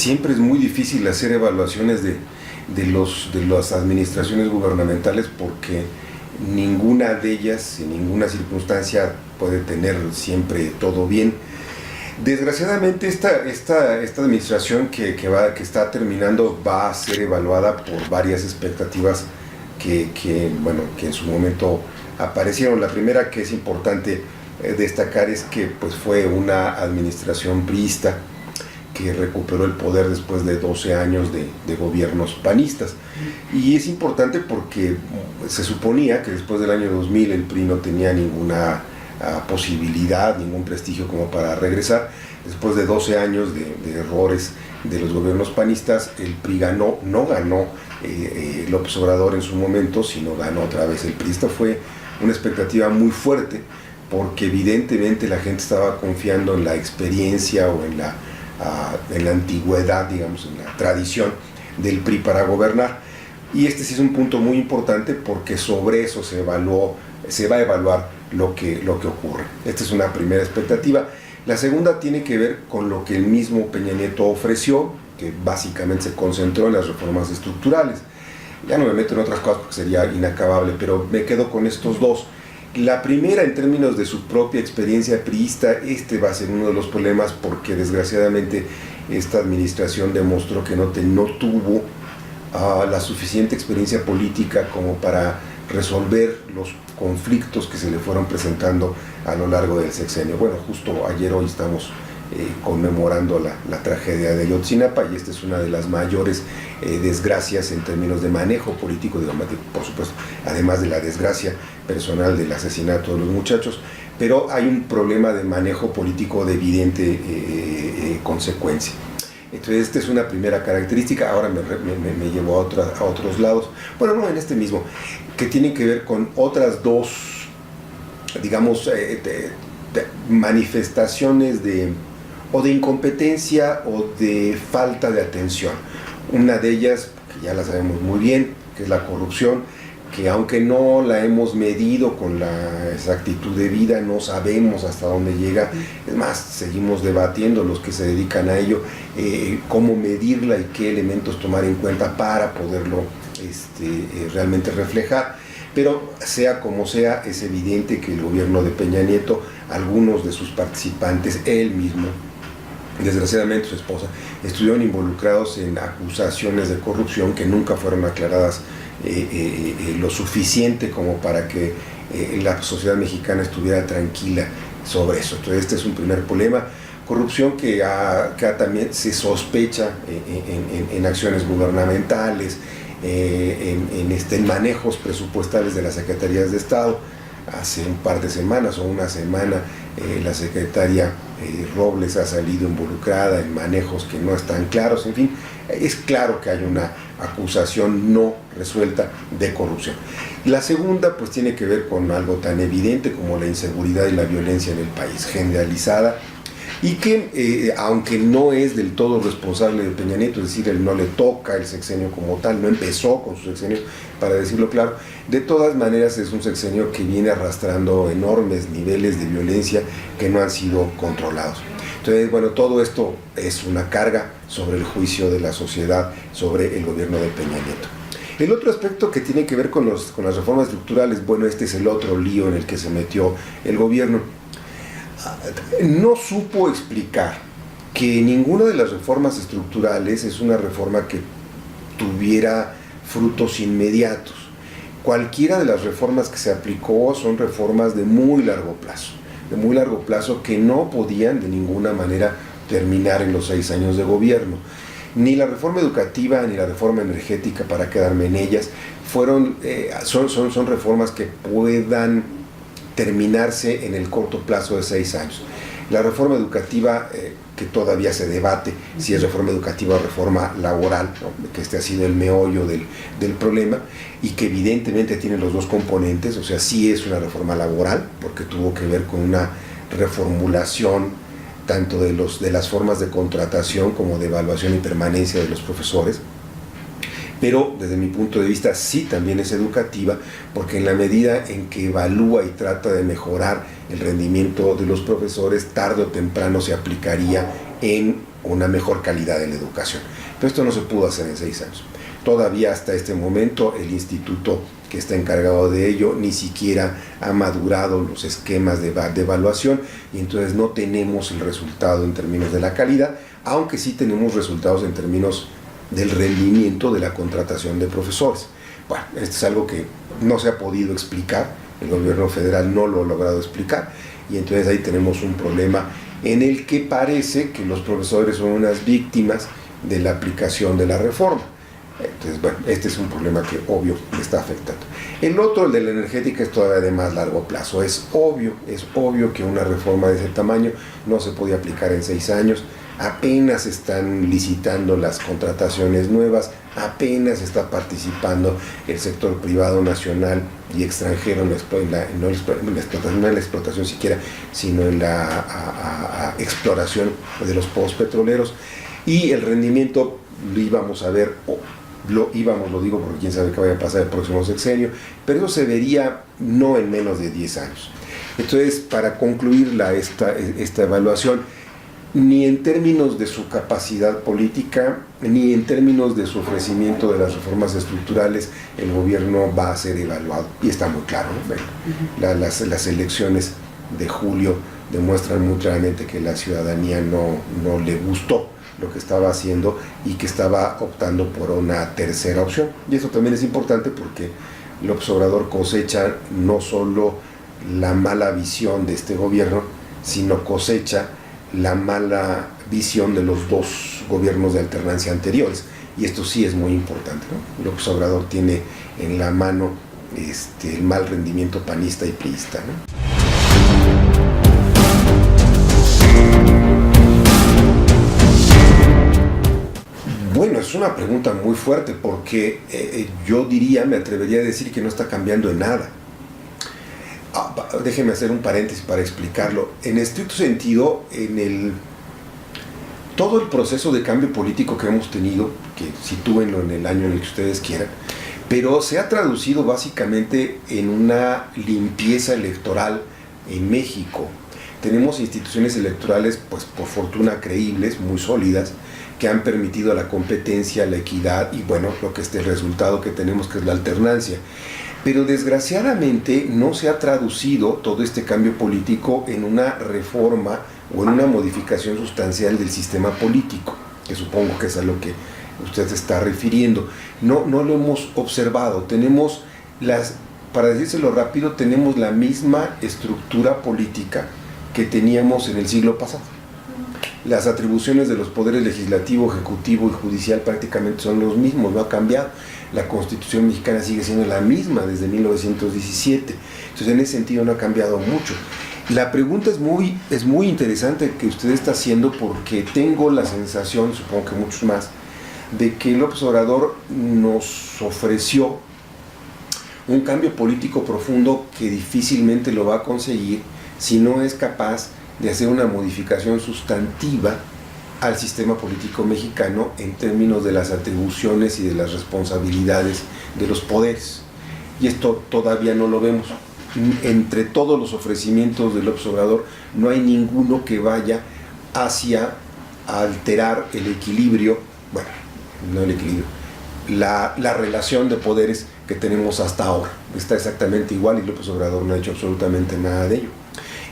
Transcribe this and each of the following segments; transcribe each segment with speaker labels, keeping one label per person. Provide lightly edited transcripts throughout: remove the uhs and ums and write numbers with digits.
Speaker 1: siempre es muy difícil hacer evaluaciones de las administraciones gubernamentales, porque ninguna de ellas, en ninguna circunstancia, puede tener siempre todo bien. Desgraciadamente esta administración que está terminando va a ser evaluada por varias expectativas que en su momento aparecieron. La primera, que es importante destacar, es que pues fue una administración priista que recuperó el poder después de 12 años de gobiernos panistas. Y es importante porque se suponía que después del año 2000 el PRI no tenía ninguna posibilidad, ningún prestigio como para regresar. Después de 12 años de errores de los gobiernos panistas, el PRI no ganó López Obrador en su momento, sino ganó otra vez el PRI. Esta fue una expectativa muy fuerte, porque evidentemente la gente estaba confiando en la experiencia o en la antigüedad, digamos, en la tradición del PRI para gobernar. Y este sí es un punto muy importante, porque sobre eso se va a evaluar lo que ocurre. Esta es una primera expectativa. La segunda tiene que ver con lo que el mismo Peña Nieto ofreció, que básicamente se concentró en las reformas estructurales. Ya no me meto en otras cosas porque sería inacabable, pero me quedo con estos dos. La primera, en términos de su propia experiencia priista, va a ser uno de los problemas, porque desgraciadamente esta administración demostró que no tuvo la suficiente experiencia política como para resolver los conflictos que se le fueron presentando a lo largo del sexenio. Bueno, justo hoy estamos conmemorando la tragedia de Ayotzinapa, y esta es una de las mayores desgracias en términos de manejo político, digamos, por supuesto, además de la desgracia personal del asesinato de los muchachos, pero hay un problema de manejo político de evidente consecuencia. Entonces, esta es una primera característica. Ahora me llevo a otros lados, bueno, no en este mismo, que tienen que ver con otras dos, digamos, manifestaciones de incompetencia o de falta de atención. Una de ellas, que ya la sabemos muy bien, que es la corrupción, que aunque no la hemos medido con la exactitud debida, no sabemos hasta dónde llega. Es más, seguimos debatiendo, los que se dedican a ello, cómo medirla y qué elementos tomar en cuenta para poderlo realmente reflejar. Pero sea como sea, es evidente que el gobierno de Peña Nieto, algunos de sus participantes, él mismo, desgraciadamente su esposa, estuvieron involucrados en acusaciones de corrupción que nunca fueron aclaradas lo suficiente como para que la sociedad mexicana estuviera tranquila sobre eso. Entonces, este es un primer problema. Corrupción que también se sospecha en acciones gubernamentales, en manejos presupuestales de las secretarías de Estado. Hace un par de semanas o una semana, la secretaria Robles ha salido involucrada en manejos que no están claros. En fin, es claro que hay una acusación no resuelta de corrupción. La segunda, pues, tiene que ver con algo tan evidente como la inseguridad y la violencia en el país, generalizada, y que aunque no es del todo responsable de Peña Nieto, es decir, él no le toca el sexenio como tal, no empezó con su sexenio, para decirlo claro, de todas maneras es un sexenio que viene arrastrando enormes niveles de violencia que no han sido controlados. Entonces, bueno, todo esto es una carga sobre el juicio de la sociedad sobre el gobierno de Peña Nieto. El otro aspecto que tiene que ver con las reformas estructurales, bueno, este es el otro lío en el que se metió el gobierno. No supo explicar que ninguna de las reformas estructurales es una reforma que tuviera frutos inmediatos. Cualquiera de las reformas que se aplicó son reformas de muy largo plazo que no podían de ninguna manera terminar en los 6 años de gobierno. Ni la reforma educativa ni la reforma energética, para quedarme en ellas, son reformas que puedan terminarse en el corto plazo de 6 años. La reforma educativa, que todavía se debate si es reforma educativa o reforma laboral, ¿no?, que este ha sido el meollo del problema, y que evidentemente tiene los dos componentes. O sea, sí es una reforma laboral, porque tuvo que ver con una reformulación tanto de las formas de contratación como de evaluación y permanencia de los profesores. Pero desde mi punto de vista sí también es educativa, porque en la medida en que evalúa y trata de mejorar el rendimiento de los profesores, tarde o temprano se aplicaría en una mejor calidad de la educación. Pero esto no se pudo hacer en 6 años. Todavía hasta este momento el instituto que está encargado de ello ni siquiera ha madurado los esquemas de evaluación, y entonces no tenemos el resultado en términos de la calidad, aunque sí tenemos resultados en términos del rendimiento de la contratación de profesores. Bueno, esto es algo que no se ha podido explicar, el gobierno federal no lo ha logrado explicar, y entonces ahí tenemos un problema en el que parece que los profesores son unas víctimas de la aplicación de la reforma. Entonces, bueno, este es un problema que obvio le está afectando. El otro, el de la energética, es todavía de más largo plazo. Es obvio que una reforma de ese tamaño no se podía aplicar en 6 años. Apenas están licitando las contrataciones nuevas, apenas está participando el sector privado nacional y extranjero en la explotación siquiera, sino en la exploración de los pozos petroleros, y el rendimiento lo íbamos a ver, lo digo porque quién sabe qué vaya a pasar el próximo sexenio, pero eso se vería no en menos de 10 años. Entonces, para concluir esta evaluación, ni en términos de su capacidad política, ni en términos de su ofrecimiento de las reformas estructurales, el gobierno va a ser evaluado. Y está muy claro, ¿no? Bueno, las elecciones de julio demuestran muy claramente que la ciudadanía no le gustó lo que estaba haciendo y que estaba optando por una tercera opción. Y eso también es importante porque López Obrador cosecha no solo la mala visión de este gobierno, sino cosecha la mala visión de los 2 gobiernos de alternancia anteriores, y esto sí es muy importante, ¿no? López Obrador tiene en la mano el mal rendimiento panista y priista, ¿no? Bueno, es una pregunta muy fuerte porque yo me atrevería a decir que no está cambiando en nada. Déjeme hacer un paréntesis para explicarlo. En estricto sentido, todo el proceso de cambio político que hemos tenido, que sitúenlo en el año en el que ustedes quieran, pero se ha traducido básicamente en una limpieza electoral en México. Tenemos instituciones electorales, pues por fortuna creíbles, muy sólidas, que han permitido la competencia, la equidad y bueno, el resultado que tenemos, que es la alternancia. Pero desgraciadamente no se ha traducido todo este cambio político en una reforma o en una modificación sustancial del sistema político, que supongo que es a lo que usted se está refiriendo. No lo hemos observado. Tenemos para decírselo rápido, tenemos la misma estructura política que teníamos en el siglo pasado. Las atribuciones de los poderes legislativo, ejecutivo y judicial prácticamente son los mismos, no ha cambiado. La Constitución mexicana sigue siendo la misma desde 1917. Entonces, en ese sentido no ha cambiado mucho. La pregunta es muy interesante que usted está haciendo, porque tengo la sensación, supongo que muchos más, de que López Obrador nos ofreció un cambio político profundo que difícilmente lo va a conseguir si no es capaz de hacer una modificación sustantiva al sistema político mexicano en términos de las atribuciones y de las responsabilidades de los poderes. Y esto todavía no lo vemos. Entre todos los ofrecimientos de López Obrador no hay ninguno que vaya hacia alterar el equilibrio, bueno, no el equilibrio, la relación de poderes que tenemos hasta ahora. Está exactamente igual y López Obrador no ha hecho absolutamente nada de ello.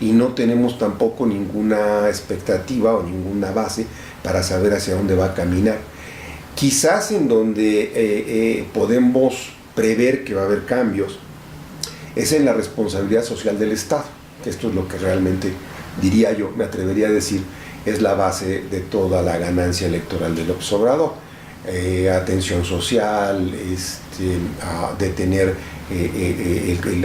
Speaker 1: Y no tenemos tampoco ninguna expectativa o ninguna base para saber hacia dónde va a caminar. Quizás en donde podemos prever que va a haber cambios es en la responsabilidad social del Estado. Esto es lo que realmente, diría yo, me atrevería a decir, es la base de toda la ganancia electoral de López Obrador. Atención social, de tener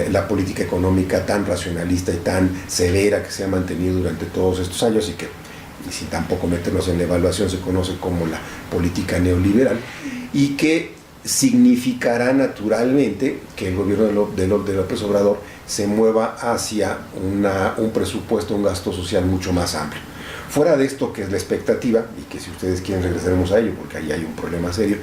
Speaker 1: la política económica tan racionalista y tan severa que se ha mantenido durante todos estos años, y sin tampoco meternos en la evaluación, se conoce como la política neoliberal, y que significará naturalmente que el gobierno de López Obrador se mueva hacia un presupuesto, un gasto social mucho más amplio. Fuera de esto, que es la expectativa, y que si ustedes quieren regresaremos a ello, porque ahí hay un problema serio,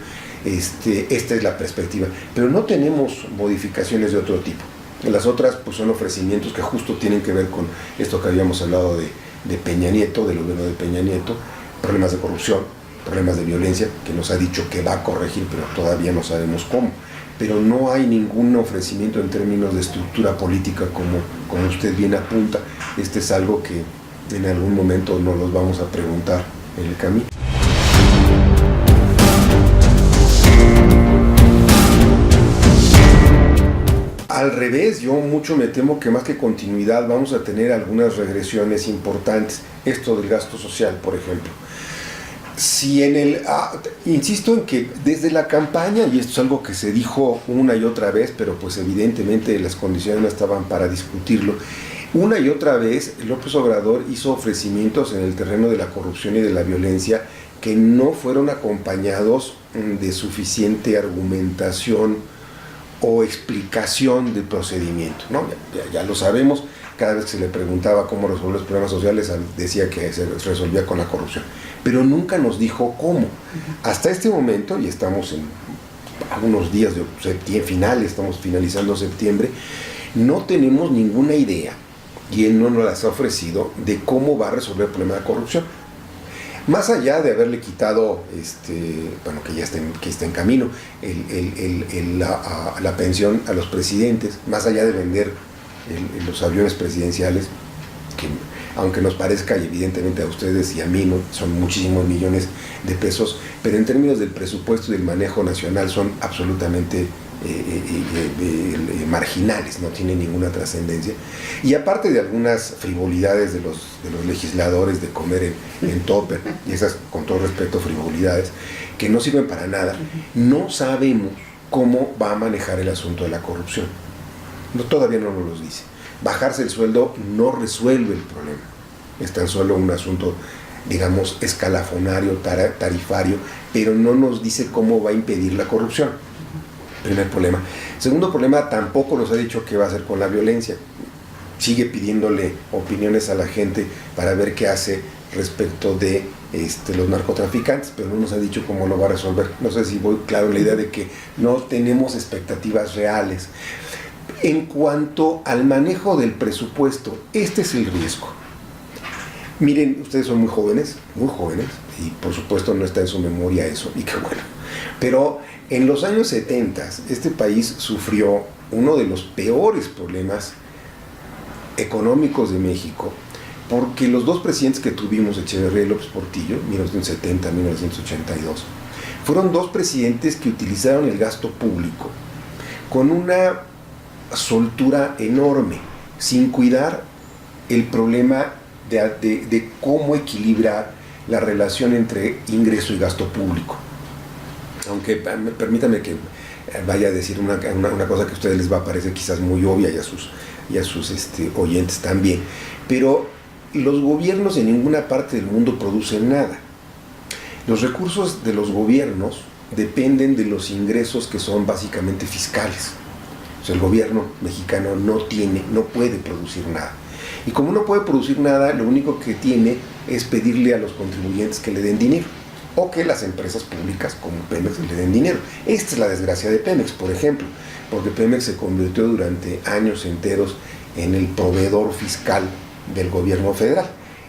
Speaker 1: esta es la perspectiva. Pero no tenemos modificaciones de otro tipo. Las otras pues son ofrecimientos que justo tienen que ver con esto que habíamos hablado de Peña Nieto, del gobierno de Peña Nieto, problemas de corrupción, problemas de violencia, que nos ha dicho que va a corregir, pero todavía no sabemos cómo. Pero no hay ningún ofrecimiento en términos de estructura política como usted bien apunta. Este es algo que en algún momento nos los vamos a preguntar en el camino. Al revés, yo mucho me temo que más que continuidad vamos a tener algunas regresiones importantes. Esto del gasto social, por ejemplo. Si insisto en que desde la campaña, y esto es algo que se dijo una y otra vez, pero pues evidentemente las condiciones no estaban para discutirlo, una y otra vez López Obrador hizo ofrecimientos en el terreno de la corrupción y de la violencia que no fueron acompañados de suficiente argumentación o explicación del procedimiento, ¿no? Ya lo sabemos. Cada vez que se le preguntaba cómo resolver los problemas sociales, decía que se resolvía con la corrupción. Pero nunca nos dijo cómo. Hasta este momento, y estamos en algunos días de finales, estamos finalizando septiembre, no tenemos ninguna idea, y él no nos las ha ofrecido, de cómo va a resolver el problema de corrupción. Más allá de haberle quitado, que está en camino, la pensión a los presidentes, más allá de vender los aviones presidenciales, que aunque nos parezca, y evidentemente a ustedes y a mí, no, son muchísimos millones de pesos, pero en términos del presupuesto y del manejo nacional son absolutamente marginales, no tienen ninguna trascendencia. Y aparte de algunas frivolidades de los legisladores de comer en topper, y esas, con todo respeto, frivolidades, que no sirven para nada, no sabemos cómo va a manejar el asunto de la corrupción. Todavía no nos los dice. Bajarse el sueldo no resuelve el problema. Es tan solo un asunto, digamos, escalafonario, tarifario, pero no nos dice cómo va a impedir la corrupción. Primer problema. Segundo problema, tampoco nos ha dicho qué va a hacer con la violencia. Sigue pidiéndole opiniones a la gente para ver qué hace respecto de los narcotraficantes, pero no nos ha dicho cómo lo va a resolver. No sé si voy claro en la idea de que no tenemos expectativas reales. En cuanto al manejo del presupuesto, este es el riesgo. Miren, ustedes son muy jóvenes, y por supuesto no está en su memoria eso, y qué bueno. Pero en los años 70, este país sufrió uno de los peores problemas económicos de México, porque los dos presidentes que tuvimos, Echeverría y López Portillo, 1970 1982, fueron dos presidentes que utilizaron el gasto público con una soltura enorme, sin cuidar el problema de cómo equilibrar la relación entre ingreso y gasto público. Aunque permítanme que vaya a decir una cosa que a ustedes les va a parecer quizás muy obvia y a sus oyentes también, pero los gobiernos en ninguna parte del mundo producen nada. Los recursos de los gobiernos dependen de los ingresos que son básicamente fiscales. O sea, el gobierno mexicano no puede producir nada. Y como no puede producir nada, lo único que tiene es pedirle a los contribuyentes que le den dinero, o que las empresas públicas como Pemex le den dinero. Esta es la desgracia de Pemex, por ejemplo, porque Pemex se convirtió durante años enteros en el proveedor fiscal del gobierno federal.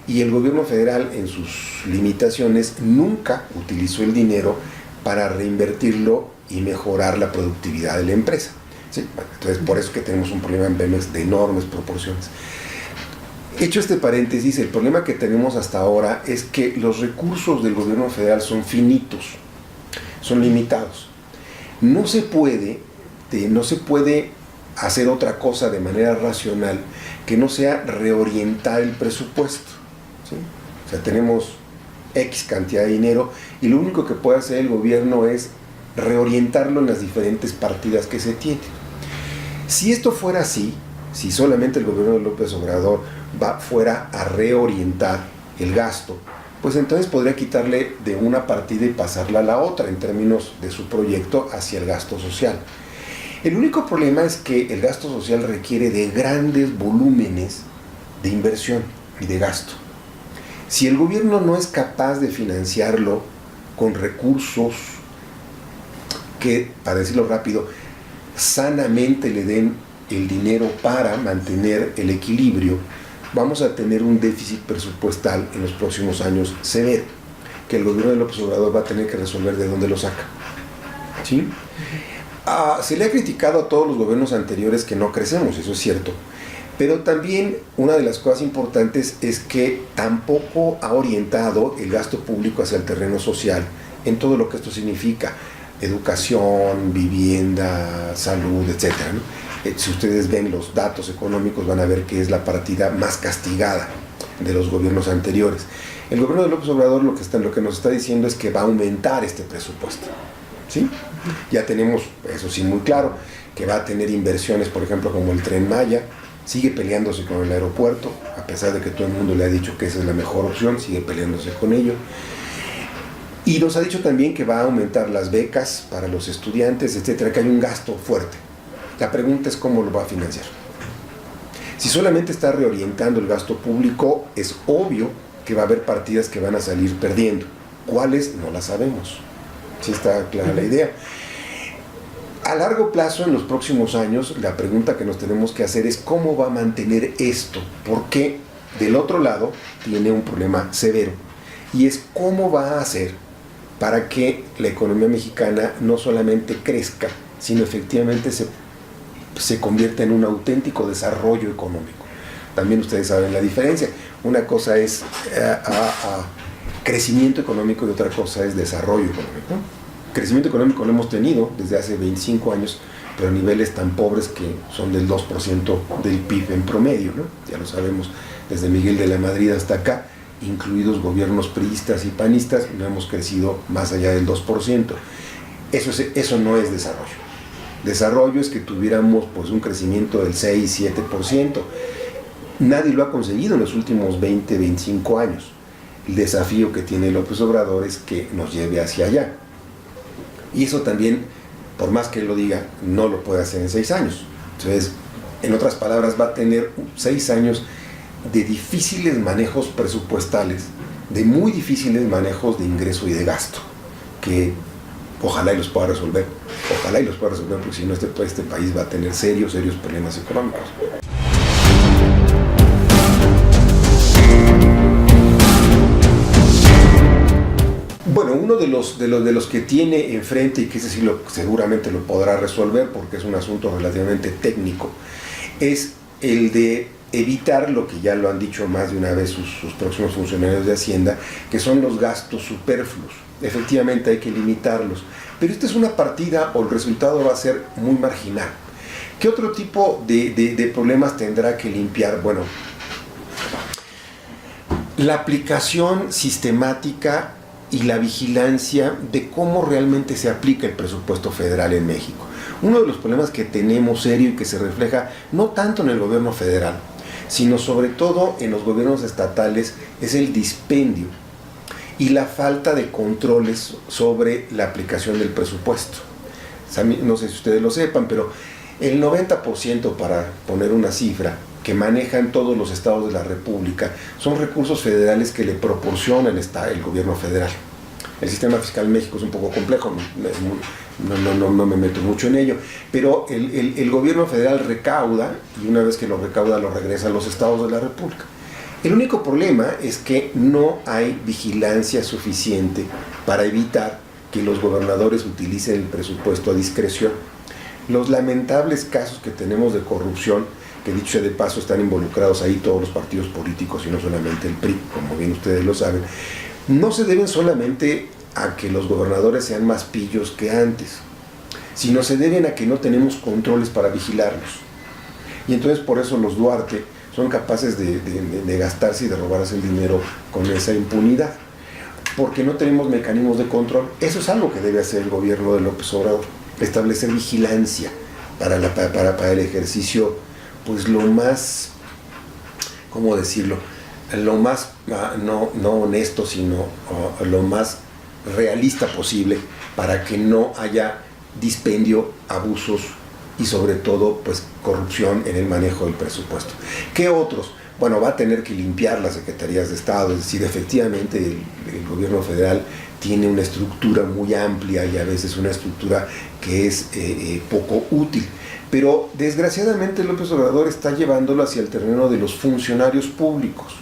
Speaker 1: Y el gobierno federal, en sus limitaciones, nunca utilizó el dinero para reinvertirlo y mejorar la productividad de la empresa. ¿Sí? Bueno, entonces, por eso que tenemos un problema en Pemex de enormes proporciones. Hecho este paréntesis, el problema que tenemos hasta ahora es que los recursos del gobierno federal son finitos, son limitados. No se puede hacer otra cosa de manera racional que no sea reorientar el presupuesto, ¿sí? O sea, tenemos X cantidad de dinero y lo único que puede hacer el gobierno es reorientarlo en las diferentes partidas que se tienen. Si esto fuera así, si solamente el gobierno de López Obrador fuera a reorientar el gasto, pues entonces podría quitarle de una partida y pasarla a la otra en términos de su proyecto hacia el gasto social. El único problema es que el gasto social requiere de grandes volúmenes de inversión y de gasto. Si el gobierno no es capaz de financiarlo con recursos que, para decirlo rápido, sanamente le den el dinero para mantener el equilibrio, vamos a tener un déficit presupuestal en los próximos años severo. que el gobierno de López Obrador va a tener que resolver de dónde lo saca. ¿Sí? Se le ha criticado a todos los gobiernos anteriores que no crecemos, eso es cierto. Pero también una de las cosas importantes es que tampoco ha orientado el gasto público hacia el terreno social en todo lo que esto significa: educación, vivienda, salud, etc., ¿no? Si ustedes ven los datos económicos van a ver que es la partida más castigada de los gobiernos anteriores. El gobierno de López Obrador lo que nos está diciendo es que va a aumentar este presupuesto. ¿Sí? Ya tenemos, eso sí, muy claro, que va a tener inversiones, por ejemplo, como el Tren Maya. Sigue peleándose con el aeropuerto, a pesar de que todo el mundo le ha dicho que esa es la mejor opción, sigue peleándose con ello. Y nos ha dicho también que va a aumentar las becas para los estudiantes, etcétera, que hay un gasto fuerte. La pregunta es cómo lo va a financiar. Si solamente está reorientando el gasto público, es obvio que va a haber partidas que van a salir perdiendo. ¿Cuáles? No las sabemos. ¿Sí está clara la idea? A largo plazo, en los próximos años, la pregunta que nos tenemos que hacer es cómo va a mantener esto, porque del otro lado tiene un problema severo, y es cómo va a hacer para que la economía mexicana no solamente crezca, sino efectivamente se convierta en un auténtico desarrollo económico. También ustedes saben la diferencia. Una cosa es crecimiento económico y otra cosa es desarrollo económico. Crecimiento económico lo hemos tenido desde hace 25 años, pero a niveles tan pobres que son del 2% del PIB en promedio, ¿no? Ya lo sabemos, desde Miguel de la Madrid hasta acá, incluidos gobiernos priistas y panistas, no hemos crecido más allá del 2%. Eso no es desarrollo. Desarrollo es que tuviéramos pues un crecimiento del 6-7%. Nadie lo ha conseguido en los últimos 20-25 años. El desafío que tiene López Obrador es que nos lleve hacia allá. Y eso también, por más que él lo diga, no lo puede hacer en 6 años. Entonces, en otras palabras, va a tener 6 años de difíciles manejos presupuestales, de muy difíciles manejos de ingreso y de gasto, que ojalá y los pueda resolver. Ojalá y los pueda resolver, porque si no, este país va a tener serios problemas económicos. Bueno, uno de los que tiene enfrente, y que ese sí seguramente lo podrá resolver porque es un asunto relativamente técnico, es el de evitar lo que ya lo han dicho más de una vez sus próximos funcionarios de Hacienda, que son los gastos superfluos. Efectivamente hay que limitarlos, pero esta es una partida o el resultado va a ser muy marginal. ¿Qué otro tipo de problemas tendrá que limpiar? Bueno, la aplicación sistemática y la vigilancia de cómo realmente se aplica el presupuesto federal en México. Uno de los problemas que tenemos serio y que se refleja no tanto en el gobierno federal, sino sobre todo en los gobiernos estatales, es el dispendio y la falta de controles sobre la aplicación del presupuesto. No sé si ustedes lo sepan, pero el 90%, para poner una cifra, que manejan todos los estados de la República, son recursos federales que le proporciona el gobierno federal. El sistema fiscal en México es un poco complejo, no me meto mucho en ello, pero el gobierno federal recauda, y una vez que lo recauda lo regresa a los estados de la República. El único problema es que no hay vigilancia suficiente para evitar que los gobernadores utilicen el presupuesto a discreción. Los lamentables casos que tenemos de corrupción, que dicho sea de paso están involucrados ahí todos los partidos políticos y no solamente el PRI, como bien ustedes lo saben, no se deben solamente a que los gobernadores sean más pillos que antes, sino se deben a que no tenemos controles para vigilarlos. Y entonces por eso los Duarte son capaces de gastarse y de robarse el dinero con esa impunidad, porque no tenemos mecanismos de control. Eso es algo que debe hacer el gobierno de López Obrador, establecer vigilancia para el ejercicio, pues lo más, ¿cómo decirlo?, lo más no honesto, sino lo más realista posible, para que no haya dispendio, abusos y sobre todo pues corrupción en el manejo del presupuesto. ¿Qué otros? Bueno, va a tener que limpiar las secretarías de Estado, es decir, efectivamente el gobierno federal tiene una estructura muy amplia y a veces una estructura que es poco útil. Pero desgraciadamente López Obrador está llevándolo hacia el terreno de los funcionarios públicos,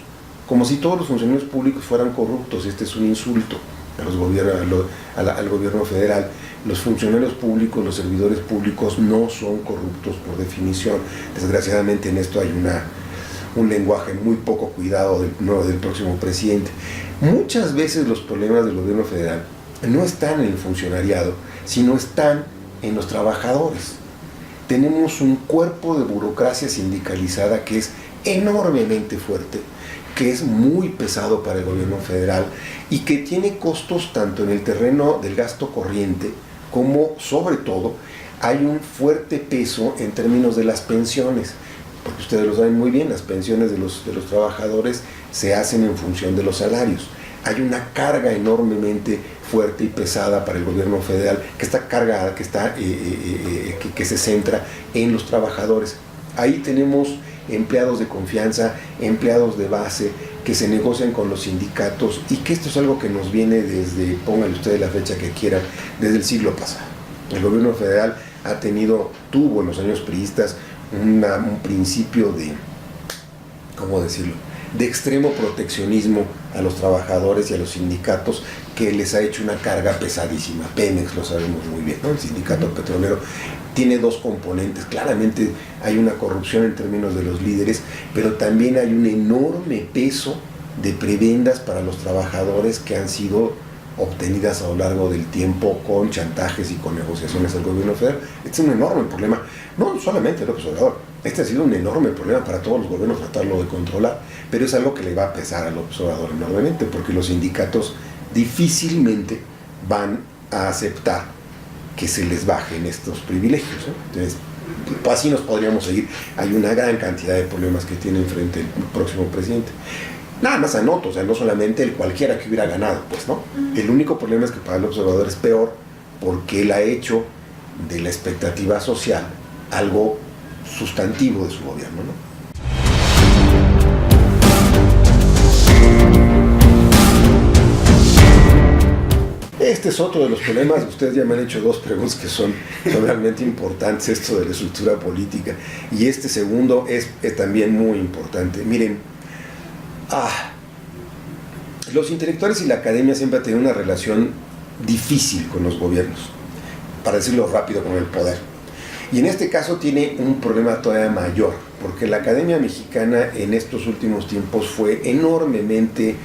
Speaker 1: como si todos los funcionarios públicos fueran corruptos. Este es un insulto. al gobierno federal. Los funcionarios públicos, los servidores públicos no son corruptos por definición. Desgraciadamente en esto hay un lenguaje muy poco cuidado del próximo presidente. Muchas veces los problemas del gobierno federal no están en el funcionariado, sino están en los trabajadores. Tenemos un cuerpo de burocracia sindicalizada que es enormemente fuerte, que es muy pesado para el gobierno federal y que tiene costos tanto en el terreno del gasto corriente como, sobre todo, hay un fuerte peso en términos de las pensiones, porque ustedes lo saben muy bien, las pensiones de los trabajadores se hacen en función de los salarios. Hay una carga enormemente fuerte y pesada para el gobierno federal, que está cargada, que se centra en los trabajadores. Ahí tenemos empleados de confianza, empleados de base, que se negocian con los sindicatos, y que esto es algo que nos viene desde, pónganle ustedes la fecha que quieran, desde el siglo pasado. El gobierno federal tuvo en los años priistas un principio de, ¿cómo decirlo?, de extremo proteccionismo a los trabajadores y a los sindicatos, que les ha hecho una carga pesadísima. Pemex, lo sabemos muy bien, ¿no? El sindicato petrolero tiene dos componentes. Claramente hay una corrupción en términos de los líderes, pero también hay un enorme peso de prebendas para los trabajadores que han sido obtenidas a lo largo del tiempo con chantajes y con negociaciones del gobierno federal. Este es un enorme problema, no solamente López Obrador, este ha sido un enorme problema para todos los gobiernos tratarlo de controlar, pero es algo que le va a pesar a López Obrador enormemente, porque los sindicatos difícilmente van a aceptar que se les bajen estos privilegios, ¿no? Entonces, así nos podríamos seguir. Hay una gran cantidad de problemas que tiene enfrente el próximo presidente. Nada más anoto, o sea, no solamente el cualquiera que hubiera ganado, pues, ¿no? El único problema es que para López Obrador es peor, porque él ha hecho de la expectativa social algo sustantivo de su gobierno, ¿no? Este es otro de los problemas. Ustedes ya me han hecho dos preguntas que son realmente importantes, esto de la estructura política, y este segundo es también muy importante. Miren, los intelectuales y la academia siempre han tenido una relación difícil con los gobiernos, para decirlo rápido, con el poder. Y en este caso tiene un problema todavía mayor, porque la academia mexicana en estos últimos tiempos fue enormemente,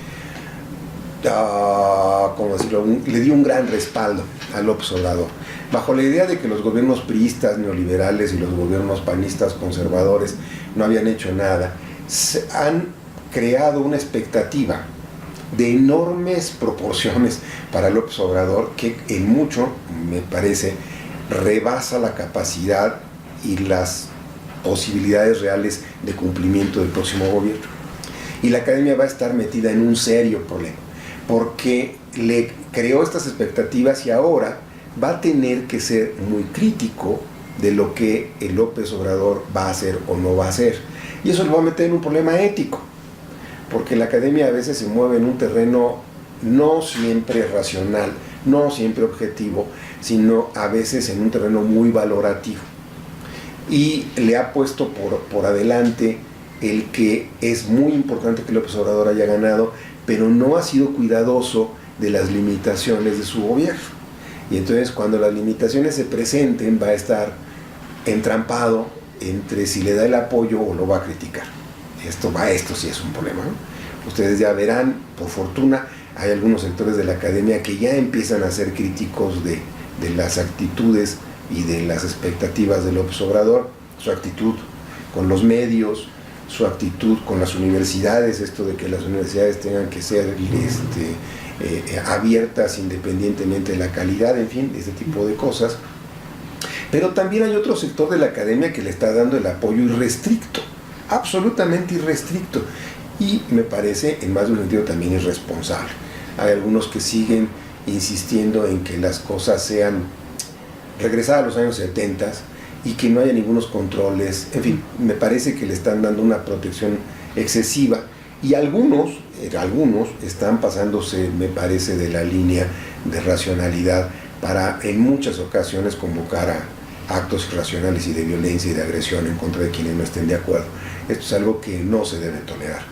Speaker 1: ¿cómo decirlo?, le dio un gran respaldo a López Obrador, bajo la idea de que los gobiernos priistas neoliberales y los gobiernos panistas conservadores no habían hecho nada. Han creado una expectativa de enormes proporciones para López Obrador que en mucho, me parece, rebasa la capacidad y las posibilidades reales de cumplimiento del próximo gobierno. Y la academia va a estar metida en un serio problema, porque le creó estas expectativas y ahora va a tener que ser muy crítico de lo que el López Obrador va a hacer o no va a hacer. Y eso lo va a meter en un problema ético, porque la academia a veces se mueve en un terreno no siempre racional, no siempre objetivo, sino a veces en un terreno muy valorativo. Y le ha puesto por adelante el que es muy importante que López Obrador haya ganado, pero no ha sido cuidadoso de las limitaciones de su gobierno. Y entonces cuando las limitaciones se presenten va a estar entrampado entre si le da el apoyo o lo va a criticar. Esto sí es un problema, ¿no? Ustedes ya verán, por fortuna, hay algunos sectores de la academia que ya empiezan a ser críticos de las actitudes y de las expectativas de López Obrador, su actitud con los medios, su actitud con las universidades, esto de que las universidades tengan que ser abiertas independientemente de la calidad, en fin, ese tipo de cosas. Pero también hay otro sector de la academia que le está dando el apoyo irrestricto, absolutamente irrestricto, y me parece en más de un sentido también irresponsable. Hay algunos que siguen insistiendo en que las cosas sean regresadas a los años 70 y que no haya ningunos controles. En fin, me parece que le están dando una protección excesiva, y algunos están pasándose, me parece, de la línea de racionalidad para en muchas ocasiones convocar a actos irracionales y de violencia y de agresión en contra de quienes no estén de acuerdo. Esto es algo que no se debe tolerar.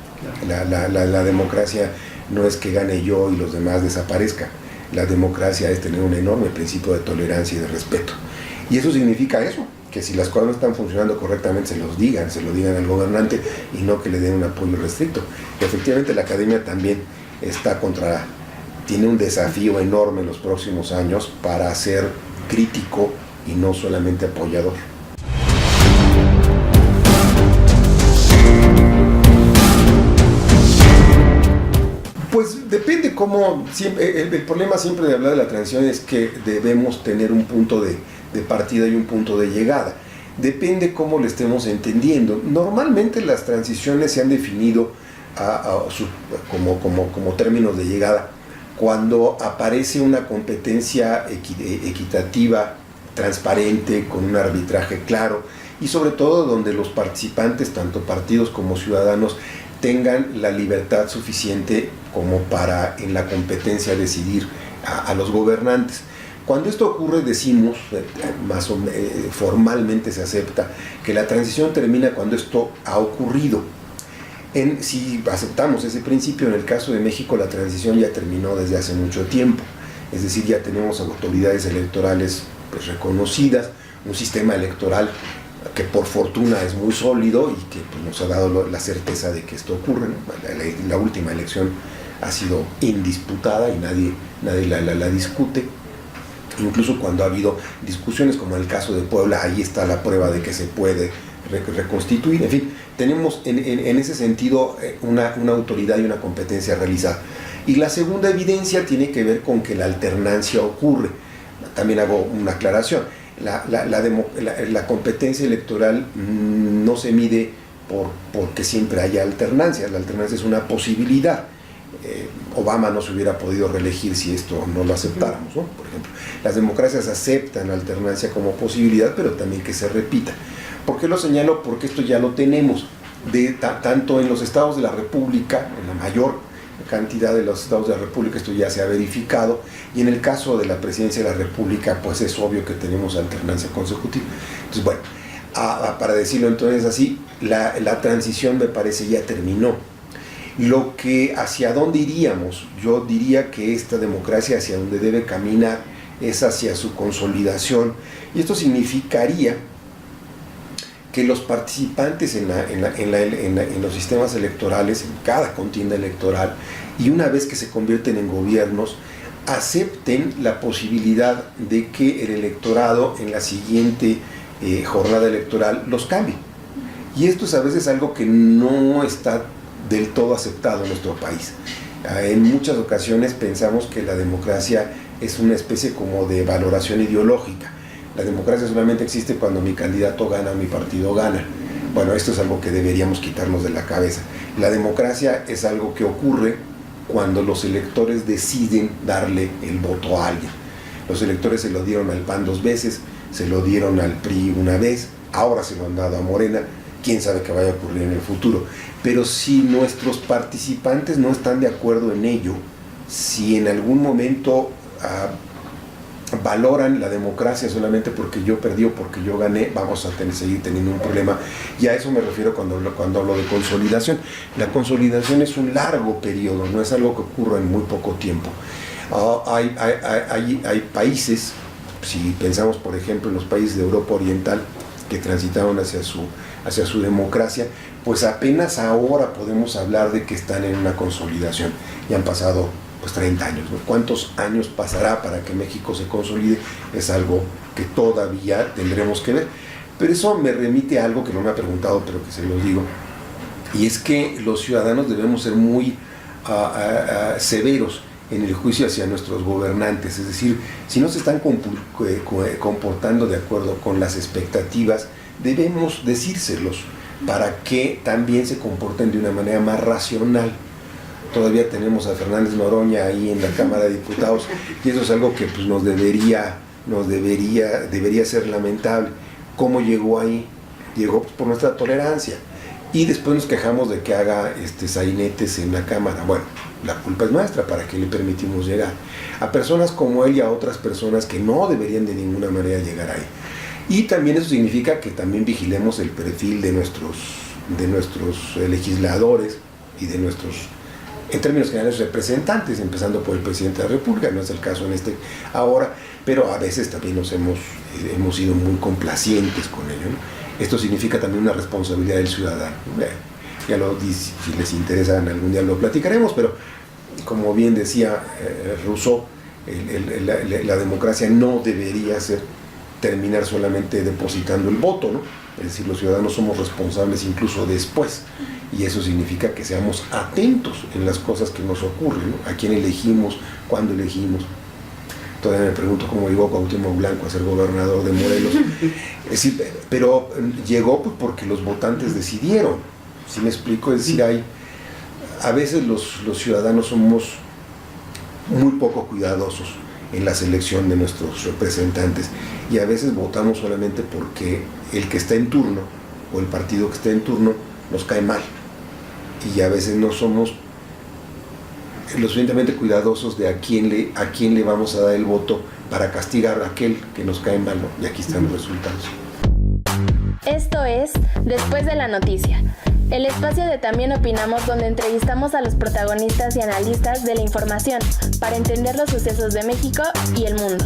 Speaker 1: La democracia no es que gane yo y los demás desaparezcan. la democracia es tener un enorme principio de tolerancia y de respeto. Y eso significa eso, que si las cosas no están funcionando correctamente se lo digan al gobernante y no que le den un apoyo restricto. Efectivamente la academia también tiene un desafío enorme en los próximos años para ser crítico y no solamente apoyador. Pues depende cómo, el problema siempre de hablar de la transición es que debemos tener un punto de partida y un punto de llegada. Depende cómo lo estemos entendiendo. Normalmente las transiciones se han definido como términos de llegada cuando aparece una competencia equitativa, transparente, con un arbitraje claro y sobre todo donde los participantes, tanto partidos como ciudadanos, tengan la libertad suficiente como para en la competencia decidir a los gobernantes. Cuando esto ocurre decimos, formalmente se acepta, que la transición termina cuando esto ha ocurrido. Si aceptamos ese principio, en el caso de México la transición ya terminó desde hace mucho tiempo, es decir, ya tenemos autoridades electorales pues, reconocidas, un sistema electoral que por fortuna es muy sólido y que pues, nos ha dado la certeza de que esto ocurre, ¿no? La última elección ha sido indisputada y nadie la discute. Incluso cuando ha habido discusiones como en el caso de Puebla, ahí está la prueba de que se puede reconstituir. En fin, tenemos en ese sentido una autoridad y una competencia realizada. Y la segunda evidencia tiene que ver con que la alternancia ocurre. También hago una aclaración. La competencia electoral no se mide porque siempre haya alternancia. La alternancia es una posibilidad. Obama no se hubiera podido reelegir si esto no lo aceptáramos, ¿no? Por ejemplo, las democracias aceptan la alternancia como posibilidad, pero también que se repita. ¿Por qué lo señalo? Porque esto ya lo tenemos, tanto en los estados de la República, en la mayor cantidad de los estados de la República esto ya se ha verificado, y en el caso de la presidencia de la República, pues es obvio que tenemos alternancia consecutiva. Entonces, bueno, para decirlo entonces así, la transición me parece ya terminó. Hacia dónde iríamos, yo diría que esta democracia hacia donde debe caminar es hacia su consolidación, y esto significaría que los participantes en los sistemas electorales, en cada contienda electoral, y una vez que se convierten en gobiernos, acepten la posibilidad de que el electorado en la siguiente jornada electoral los cambie. Y esto es a veces algo que no está del todo aceptado en nuestro país. En muchas ocasiones pensamos que la democracia es una especie como de valoración ideológica. La democracia solamente existe cuando mi candidato gana o mi partido gana. Bueno, esto es algo que deberíamos quitarnos de la cabeza. La democracia es algo que ocurre cuando los electores deciden darle el voto a alguien. Los electores se lo dieron al PAN 2 veces, se lo dieron al PRI una vez, ahora se lo han dado a Morena, quién sabe qué vaya a ocurrir en el futuro. Pero si nuestros participantes no están de acuerdo en ello, si en algún momento valoran la democracia solamente porque yo perdí o porque yo gané, vamos a seguir teniendo un problema. Y a eso me refiero cuando hablo de consolidación. La consolidación es un largo periodo, no es algo que ocurra en muy poco tiempo. Hay países, si pensamos por ejemplo en los países de Europa Oriental que transitaron hacia su democracia, pues apenas ahora podemos hablar de que están en una consolidación. Ya han pasado pues 30 años, ¿no? ¿Cuántos años pasará para que México se consolide? Es algo que todavía tendremos que ver. Pero eso me remite a algo que no me ha preguntado, pero que se los digo, y es que los ciudadanos debemos ser muy severos en el juicio hacia nuestros gobernantes. Es decir, si no se están comportando de acuerdo con las expectativas, debemos decírselos para que también se comporten de una manera más racional. Todavía tenemos a Fernández Noroña ahí en la Cámara de Diputados y eso es algo que pues, debería ser lamentable. ¿Cómo llegó ahí? Llegó pues, por nuestra tolerancia. Y después nos quejamos de que haga sainetes en la Cámara. Bueno, la culpa es nuestra, ¿para qué le permitimos llegar? A personas como él y a otras personas que no deberían de ninguna manera llegar ahí. Y también eso significa que también vigilemos el perfil de nuestros legisladores y de nuestros en términos generales representantes, empezando por el presidente de la República, no es el caso en ahora, pero a veces también hemos sido muy complacientes con ello, ¿no? Esto significa también una responsabilidad del ciudadano. Ya si les interesa, algún día lo platicaremos, pero como bien decía Rousseau, la democracia no debería terminar solamente depositando el voto, ¿no? Es decir, los ciudadanos somos responsables incluso después, y eso significa que seamos atentos en las cosas que nos ocurren, ¿no? A quién elegimos, cuándo elegimos. Todavía me pregunto cómo llegó Cuauhtémoc Blanco a ser gobernador de Morelos. Es decir, pero llegó porque los votantes decidieron. ¿Sí me explico? Es decir, a veces los ciudadanos somos muy poco cuidadosos en la selección de nuestros representantes, y a veces votamos solamente porque el que está en turno o el partido que está en turno nos cae mal, y a veces no somos lo suficientemente cuidadosos de a quién le vamos a dar el voto para castigar a aquel que nos cae mal, ¿no? Y aquí están los resultados.
Speaker 2: Esto es Después de la Noticia, el espacio de También Opinamos, donde entrevistamos a los protagonistas y analistas de la información para entender los sucesos de México y el mundo.